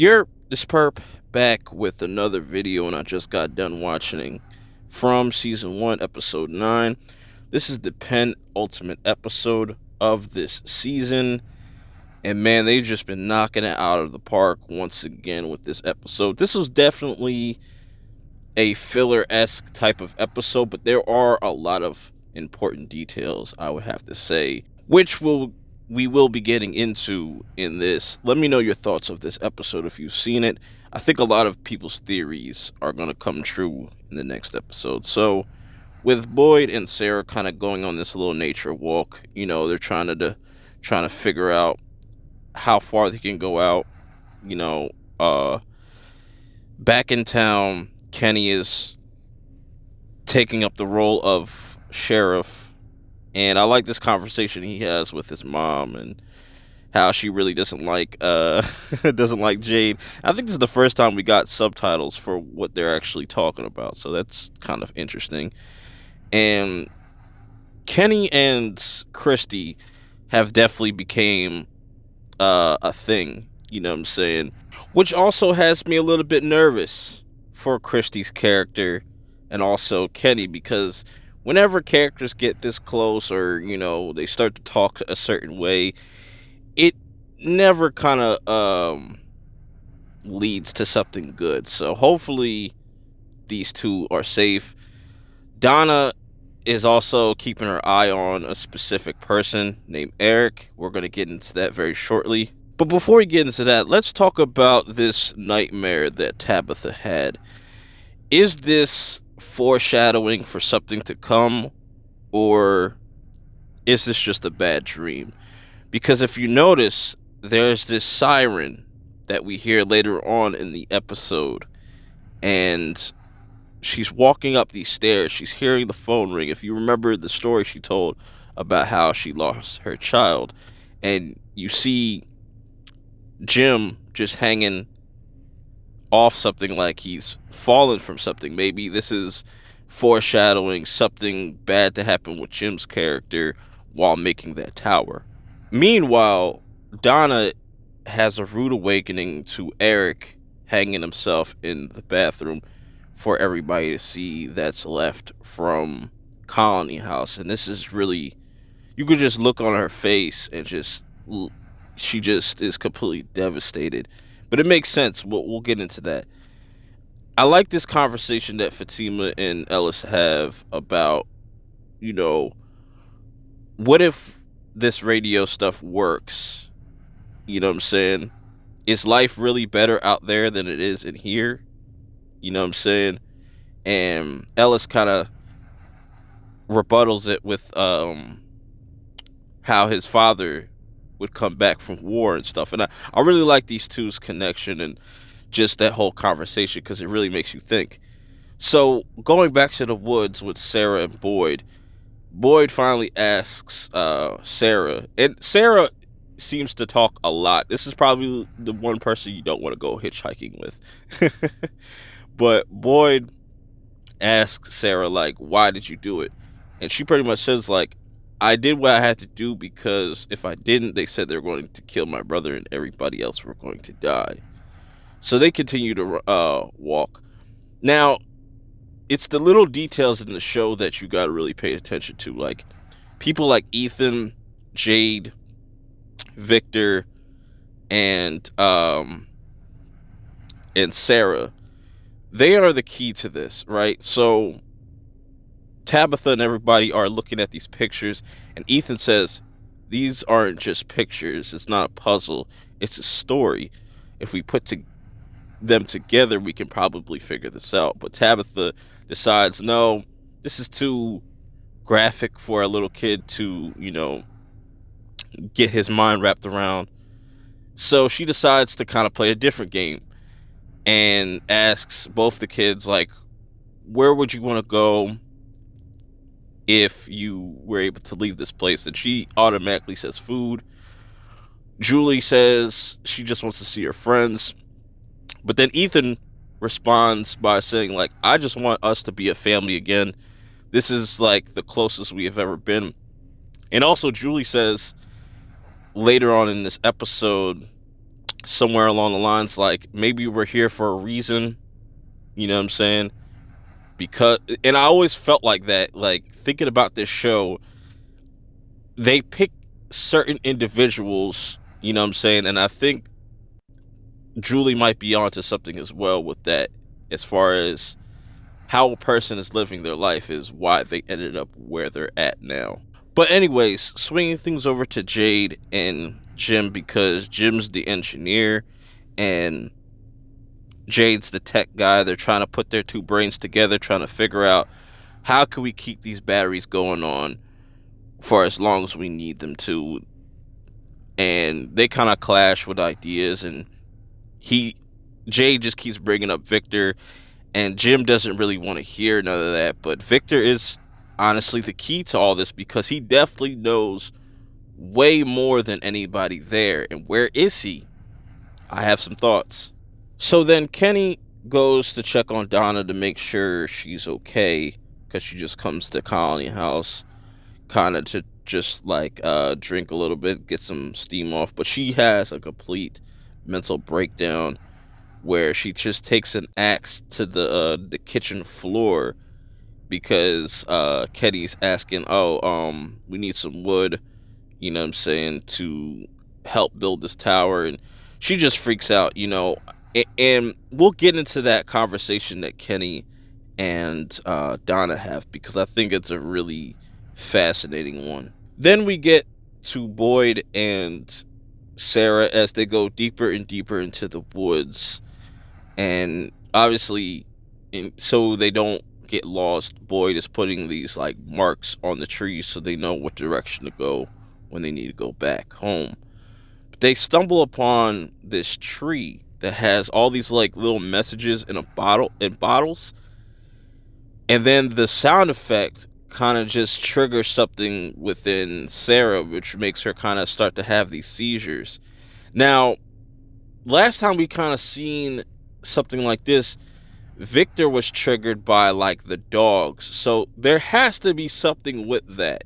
You're this perp back with another video, and I just got done watching from season 1, episode 9. This is the penultimate episode of this season, and man, they've just been knocking it out of the park once again with this episode. This was definitely a filler-esque type of episode, but there are a lot of important details, I would have to say, which we will be getting into in this. Let me know your thoughts of this episode if you've seen it. I think a lot of people's theories are going to come true in the next episode. So, with Boyd and Sarah kind of going on this little nature walk, they're trying to figure out how far they can go out. You know, uh, Back in town, Kenny is taking up the role of sheriff, and I like this conversation he has with his mom and how she really doesn't like doesn't like Jade. I think this is the first time we got subtitles for what they're actually talking about, so that's kind of interesting. And Kenny and Christy have definitely became a thing, you know what I'm saying? Which also has me a little bit nervous for Christy's character and also Kenny, because whenever characters get this close or, they start to talk a certain way, it never kind of leads to something good. So hopefully these two are safe. Donna is also keeping her eye on a specific person named Eric. We're going to get into that very shortly. But before we get into that, let's talk about this nightmare that Tabitha had. Is this foreshadowing for something to come, or is this just a bad dream? Because if you notice, there's this siren that we hear later on in the episode, and she's walking up these stairs. She's hearing the phone ring. If you remember the story she told about how she lost her child, and you see Jim just hanging off something like he's fallen from something. Maybe this is foreshadowing something bad to happen with Jim's character while making that tower. Meanwhile, Donna has a rude awakening to Eric hanging himself in the bathroom for everybody to see that's left from Colony House. And this is really, you could just look on her face and she just is completely devastated. But it makes sense. We'll get into that. I like this conversation that Fatima and Ellis have about, what if this radio stuff works? You know what I'm saying? Is life really better out there than it is in here? You know what I'm saying? And Ellis kind of rebuttals it with how his father would come back from war and stuff. And I really like these two's connection and just that whole conversation, because it really makes you think. So going back to the woods with Sarah and Boyd, Boyd finally asks Sarah, and Sarah seems to talk a lot. This is probably the one person you don't want to go hitchhiking with. But Boyd asks Sarah, like, why did you do it? And she pretty much says, like, I did what I had to do because if I didn't, they said they were going to kill my brother and everybody else were going to die. So they continue to walk. Now, it's the little details in the show that you got to really pay attention to. Like, people like Ethan, Jade, Victor, and Sarah, they are the key to this, right? So Tabitha and everybody are looking at these pictures, and Ethan says, these aren't just pictures. It's not a puzzle. It's a story. If we put them together, we can probably figure this out. But Tabitha decides, no, this is too graphic for a little kid to, get his mind wrapped around. So she decides to kind of play a different game and asks both the kids, like, where would you want to go if you were able to leave this place? And she automatically says food. Julie says she just wants to see her friends. But then Ethan responds by saying, like, I just want us to be a family again. This is like the closest we have ever been. And also Julie says later on in this episode, somewhere along the lines like maybe we're here for a reason, you know what I'm saying? Because, and I always felt like that, like thinking about this show, they pick certain individuals, you know what I'm saying? And I think Julie might be onto something as well with that, as far as how a person is living their life is why they ended up where they're at now. But anyways, swinging things over to Jade and Jim, because Jim's the engineer and Jade's the tech guy. They're trying to put their two brains together, trying to figure out how can we keep these batteries going on for as long as we need them to. And they kind of clash with ideas, and Jade just keeps bringing up Victor, and Jim doesn't really want to hear none of that. But Victor is honestly the key to all this, because he definitely knows way more than anybody there. And where is he? I have some thoughts. So then Kenny goes to check on Donna to make sure she's okay, because she just comes to Colony House kind of to just like drink a little bit, get some steam off. But she has a complete mental breakdown where she just takes an axe to the kitchen floor, because Kenny's asking, we need some wood, you know what I'm saying, to help build this tower. And she just freaks out, you know. And we'll get into that conversation that Kenny and Donna have, because I think it's a really fascinating one. Then we get to Boyd and Sarah as they go deeper and deeper into the woods. And obviously, so they don't get lost, Boyd is putting these like marks on the trees so they know what direction to go when they need to go back home. But they stumble upon this tree that has all these like little messages in bottles, and then the sound effect kind of just triggers something within Sarah, which makes her kind of start to have these seizures. Now, last time we kind of seen something like this, Victor was triggered by like the dogs. So there has to be something with that.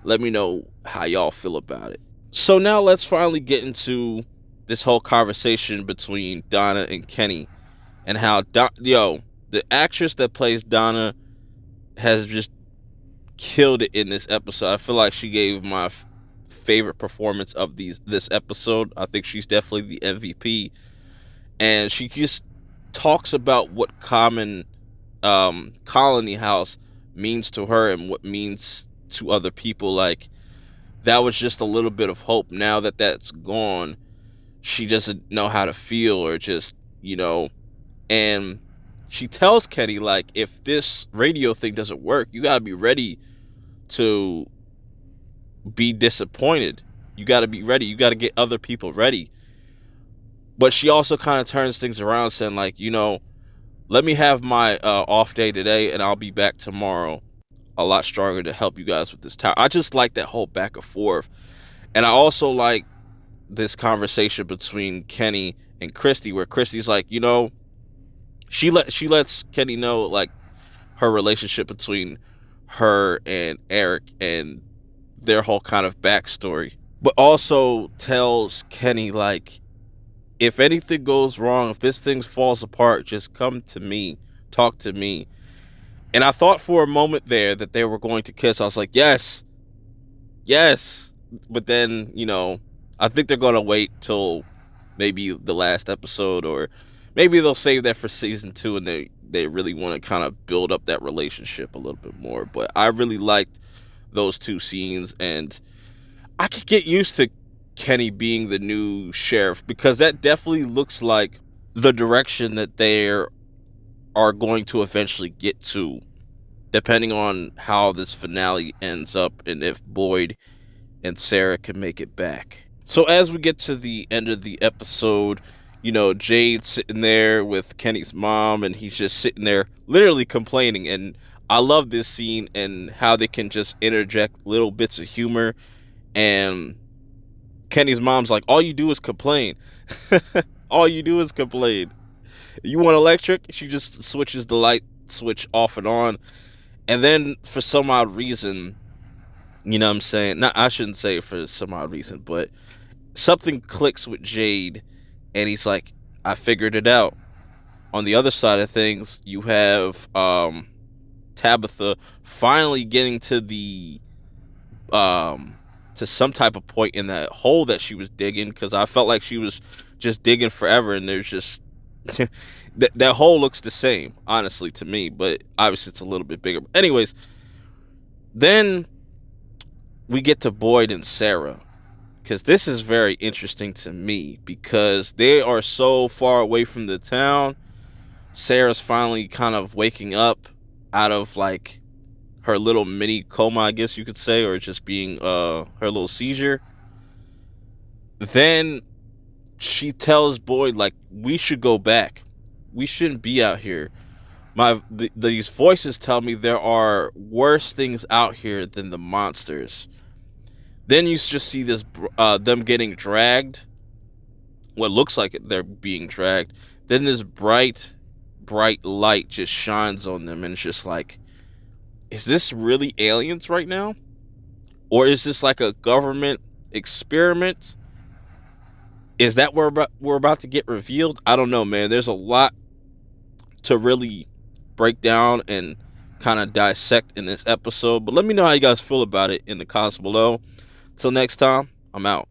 Let me know how y'all feel about it. So now let's finally get into this whole conversation between Donna and Kenny, and how the actress that plays Donna has just killed it in this episode. I feel like she gave my favorite performance of this episode. I think she's definitely the MVP, and she just talks about what Colony House means to her and what means to other people. Like, that was just a little bit of hope. Now that that's gone, she doesn't know how to feel, or just, you know. And she tells Kenny, like, if this radio thing doesn't work, you gotta be ready to be disappointed. You gotta be ready. You gotta get other people ready. But she also kind of turns things around, saying, like, you know, let me have my off day today, and I'll be back tomorrow a lot stronger to help you guys with this tower. I just like that whole back and forth. And I also like this conversation between Kenny and Christy, where Christy's like, you know, she lets Kenny know like her relationship between her and Eric and their whole kind of backstory, but also tells Kenny, like, if anything goes wrong, if this thing falls apart, just come to me, talk to me. And I thought for a moment there that they were going to kiss. I was like, yes. But then, you know, I think they're going to wait till maybe the last episode, or maybe they'll save that for season 2, and they really want to kind of build up that relationship a little bit more. But I really liked those two scenes, and I could get used to Kenny being the new sheriff, because that definitely looks like the direction that they are going to eventually get to, depending on how this finale ends up and if Boyd and Sarah can make it back. So as we get to the end of the episode, you know, Jade's sitting there with Kenny's mom, and he's just sitting there literally complaining. And I love this scene and how they can just interject little bits of humor. And Kenny's mom's like, all you do is complain. All you do is complain. You want electric? She just switches the light switch off and on. And then for some odd reason, you know what I'm saying? I shouldn't say for some odd reason, but something clicks with Jade, and he's like, I figured it out. On the other side of things, you have Tabitha finally getting to the to some type of point in that hole that she was digging, because I felt like she was just digging forever, and there's just that hole looks the same, honestly, to me, but obviously it's a little bit bigger. Anyways, then we get to Boyd and Sarah, because this is very interesting to me because they are so far away from the town. Sarah's finally kind of waking up out of like her little mini coma, I guess you could say, or just being her little seizure. Then she tells Boyd, like, we should go back. We shouldn't be out here. These voices tell me there are worse things out here than the monsters. Then you just see this them getting dragged. What looks like they're being dragged. Then this bright light just shines on them, and it's just like, is this really aliens right now? Or is this like a government experiment? Is that where we're about to get revealed? I don't know, man. There's a lot to really break down and kind of dissect in this episode. But let me know how you guys feel about it in the comments below. Till next time, I'm out.